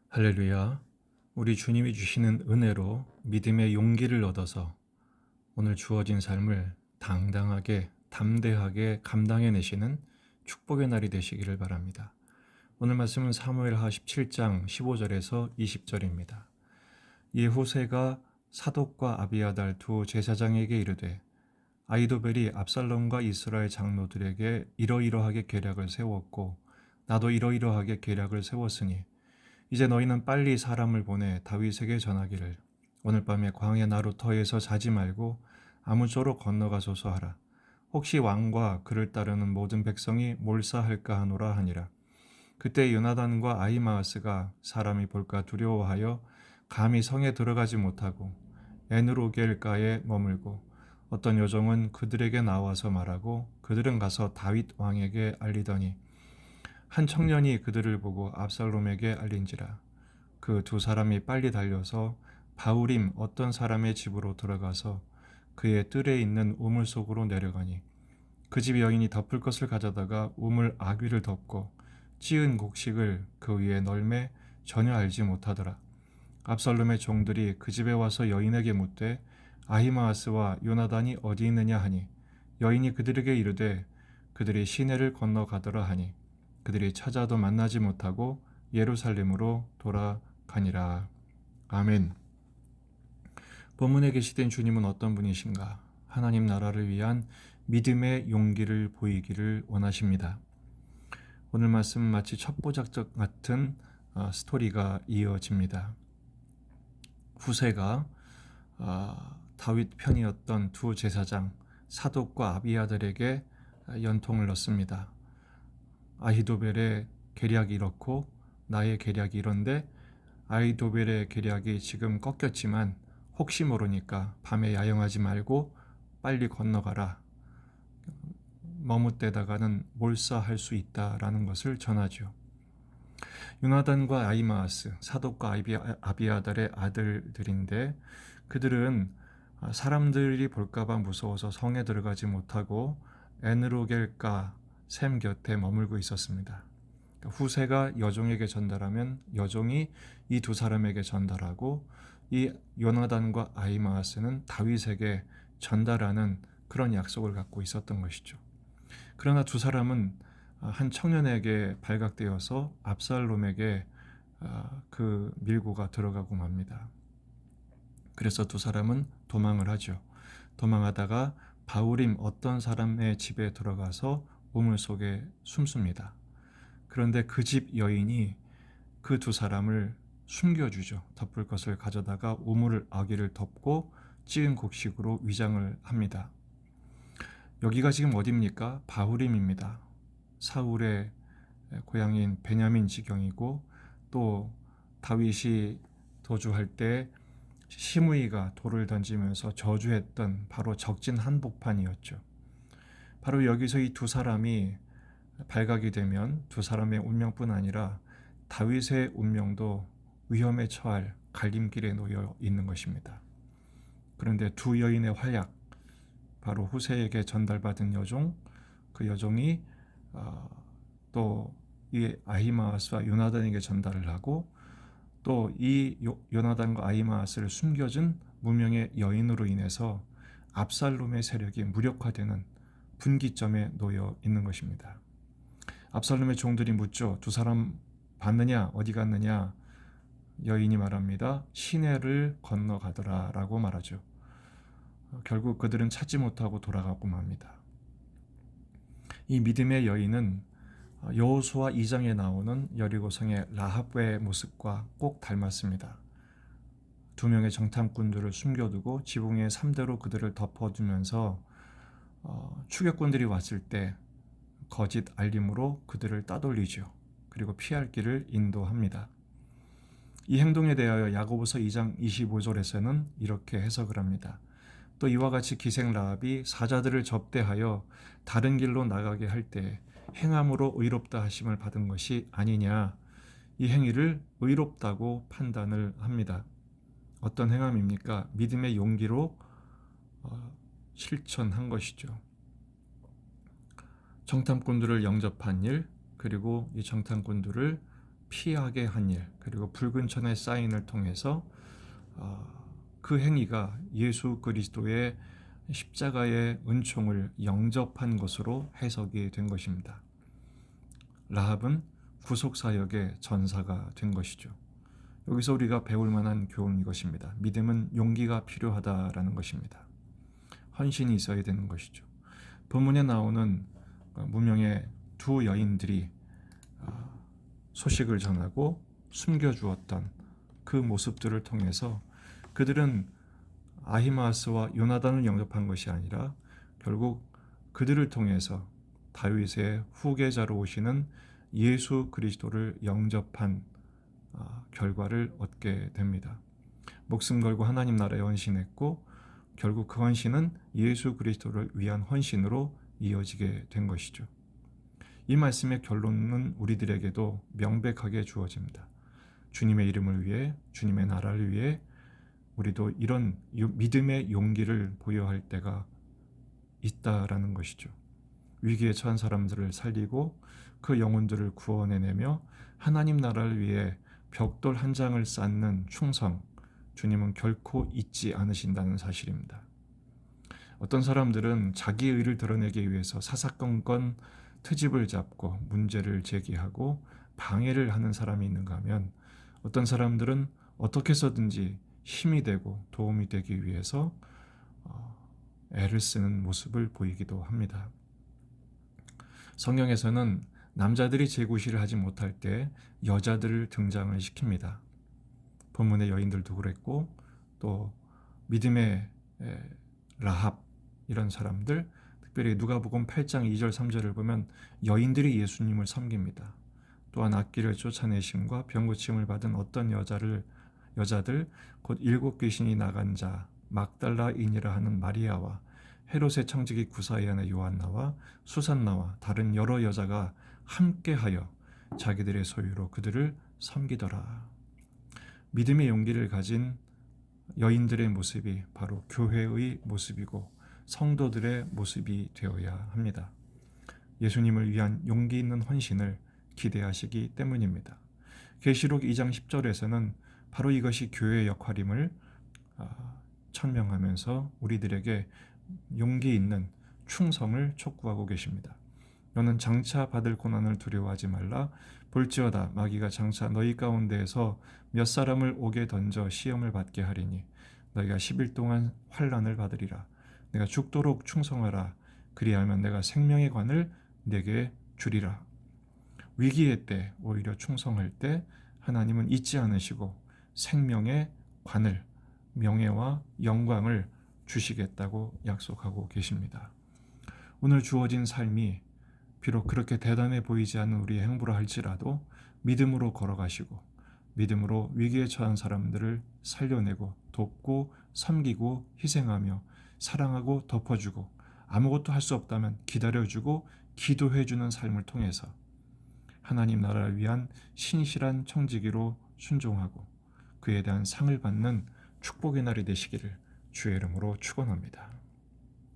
할렐루야. 우리 주님이 주시는 은혜로 믿음의 용기를 얻어서 오늘 주어진 삶을 당당하게, 담대하게 감당해내시는 축복의 날이 되시기를 바랍니다. 오늘 말씀은 사무엘하 17장 15절에서 20절입니다. 이에 후세가 사독과 아비아달 두 제사장에게 이르되 아히도벨이 압살롬과 이스라엘 장로들에게 이러이러하게 계략을 세웠고 나도 이러이러하게 계략을 세웠으니 이제 너희는 빨리 사람을 보내 다윗에게 전하기를 오늘 밤에 광야 나루터에서 자지 말고 아무쪼록 건너가소서 하라. 혹시 왕과 그를 따르는 모든 백성이 몰사할까 하노라 하니라. 그때 요나단과 아히마아스가 사람이 볼까 두려워하여 감히 성에 들어가지 못하고 에누로겔가에 머물고 어떤 요종은 그들에게 나와서 말하고 그들은 가서 다윗 왕에게 알리더니 한 청년이 그들을 보고 압살롬에게 알린지라. 그 두 사람이 빨리 달려서 바우림 어떤 사람의 집으로 들어가서 그의 뜰에 있는 우물 속으로 내려가니 그 집 여인이 덮을 것을 가져다가 우물 아귀를 덮고 찌은 곡식을 그 위에 널매 전혀 알지 못하더라. 압살롬의 종들이 그 집에 와서 여인에게 묻되 아히마아스와 요나단이 어디 있느냐 하니 여인이 그들에게 이르되 그들이 시내를 건너가더라 하니 그들이 찾아도 만나지 못하고 예루살렘으로 돌아가니라. 아멘. 본문에 계시된 주님은 어떤 분이신가? 하나님 나라를 위한 믿음의 용기를 보이기를 원하십니다. 오늘 말씀 마치 첩보작전 같은 스토리가 이어집니다. 후세가 다윗 편이었던 두 제사장 사독과 아비아들에게 연통을 넣습니다. 아히도벨의 계략이 이렇고 나의 계략이 이런데 아히도벨의 계략이 지금 꺾였지만 혹시 모르니까 밤에 야영하지 말고 빨리 건너가라. 머뭇대다가는 몰사할 수 있다라는 것을 전하죠. 요나단과 아히마아스, 사독과 아비아달의 아들들인데 그들은 사람들이 볼까봐 무서워서 성에 들어가지 못하고 에느로겔가 샘 곁에 머물고 있었습니다. 후세가 여종에게 전달하면 여종이 이 두 사람에게 전달하고 이 요나단과 아히마아스는 다윗에게 전달하는 그런 약속을 갖고 있었던 것이죠. 그러나 두 사람은 한 청년에게 발각되어서 압살롬에게 그 밀고가 들어가고 맙니다. 그래서 두 사람은 도망을 하죠. 도망하다가 바우림 어떤 사람의 집에 들어가서 우물 속에 숨습니다. 그런데 그 집 여인이 그 두 사람을 숨겨주죠. 덮을 것을 가져다가 우물 아귀를 덮고 찌은 곡식으로 위장을 합니다. 여기가 지금 어디입니까? 바후림입니다. 사울의 고향인 베냐민 지경이고 또 다윗이 도주할 때 시므이가 돌을 던지면서 저주했던 바로 적진 한복판이었죠. 바로 여기서 이 두 사람이 발각이 되면 두 사람의 운명뿐 아니라 다윗의 운명도 위험에 처할 갈림길에 놓여 있는 것입니다. 그런데 두 여인의 활약, 바로 후세에게 전달받은 여종, 그 여종이 또 이 아히마아스와 요나단에게 전달을 하고 또 이 요나단과 아히마아스를 숨겨준 무명의 여인으로 인해서 압살롬의 세력이 무력화되는 분기점에 놓여 있는 것입니다. 압살롬의 종들이 묻죠. 두 사람 봤느냐? 어디 갔느냐? 여인이 말합니다. 시내를 건너가더라 라고 말하죠. 결국 그들은 찾지 못하고 돌아가고 맙니다. 이 믿음의 여인은 여호수아 2장에 나오는 여리고성의 라합의 모습과 꼭 닮았습니다. 두 명의 정탐꾼들을 숨겨두고 지붕의 3대로 그들을 덮어두면서 추격꾼들이 왔을 때 거짓 알림으로 그들을 따돌리죠. 그리고 피할 길을 인도합니다. 이 행동에 대하여 야고보서 2장 25절에서는 이렇게 해석을 합니다. 또 이와 같이 기생 라합이 사자들을 접대하여 다른 길로 나가게 할 때 행함으로 의롭다 하심을 받은 것이 아니냐, 이 행위를 의롭다고 판단을 합니다. 어떤 행함입니까? 믿음의 용기로 실천한 것이죠. 정탐꾼들을 영접한 일, 그리고 이 정탐꾼들을 피하게 한 일, 그리고 붉은 천의 사인을 통해서 그 행위가 예수 그리스도의 십자가의 은총을 영접한 것으로 해석이 된 것입니다. 라합은 구속사역의 전사가 된 것이죠. 여기서 우리가 배울 만한 교훈이 이것입니다. 믿음은 용기가 필요하다라는 것입니다. 헌신이 있어야 되는 것이죠. 본문에 나오는 무명의 두 여인들이 소식을 전하고 숨겨주었던 그 모습들을 통해서 그들은 아히마스와 요나단을 영접한 것이 아니라 결국 그들을 통해서 다윗의 후계자로 오시는 예수 그리스도를 영접한 결과를 얻게 됩니다. 목숨 걸고 하나님 나라에 헌신했고 결국 그 헌신은 예수 그리스도를 위한 헌신으로 이어지게 된 것이죠. 이 말씀의 결론은 우리들에게도 명백하게 주어집니다. 주님의 이름을 위해, 주님의 나라를 위해 우리도 이런 믿음의 용기를 보여야 할 때가 있다라는 것이죠. 위기에 처한 사람들을 살리고 그 영혼들을 구원해내며 하나님 나라를 위해 벽돌 한 장을 쌓는 충성, 주님은 결코 잊지 않으신다는 사실입니다. 어떤 사람들은 자기의 의를 드러내기 위해서 사사건건 트집을 잡고 문제를 제기하고 방해를 하는 사람이 있는가 하면 어떤 사람들은 어떻게 해서든지 힘이 되고 도움이 되기 위해서 애를 쓰는 모습을 보이기도 합니다. 성경에서는 남자들이 제구실을 하지 못할 때 여자들을 등장을 시킵니다. 본문의 여인들도 그랬고 또 믿음의 라합 이런 사람들, 특별히 누가복음 8장 2절 3절을 보면 여인들이 예수님을 섬깁니다. 또한 악귀를 쫓아내심과 병고침을 받은 어떤 여자들 곧 7귀신이 나간 자 막달라인이라 하는 마리아와 헤롯의 청지기 구사의 아내 요한나와 수산나와 다른 여러 여자가 함께하여 자기들의 소유로 그들을 섬기더라. 믿음의 용기를 가진 여인들의 모습이 바로 교회의 모습이고 성도들의 모습이 되어야 합니다. 예수님을 위한 용기 있는 헌신을 기대하시기 때문입니다. 계시록 2장 10절에서는 바로 이것이 교회의 역할임을 천명하면서 우리들에게 용기 있는 충성을 촉구하고 계십니다. 너는 장차 받을 고난을 두려워하지 말라. 볼지어다 마귀가 장차 너희 가운데에서 몇 사람을 옥에 던져 시험을 받게 하리니 너희가 10일 동안 환난을 받으리라. 내가 죽도록 충성하라. 그리하면 내가 생명의 관을 내게 주리라. 위기의 때 오히려 충성할 때 하나님은 잊지 않으시고 생명의 관을, 명예와 영광을 주시겠다고 약속하고 계십니다. 오늘 주어진 삶이 비록 그렇게 대단해 보이지 않는 우리의 행보라 할지라도 믿음으로 걸어가시고 믿음으로 위기에 처한 사람들을 살려내고 돕고 섬기고 희생하며 사랑하고 덮어주고 아무것도 할 수 없다면 기다려주고 기도해주는 삶을 통해서 하나님 나라를 위한 신실한 청지기로 순종하고 그에 대한 상을 받는 축복의 날이 되시기를 주의 이름으로 축원합니다.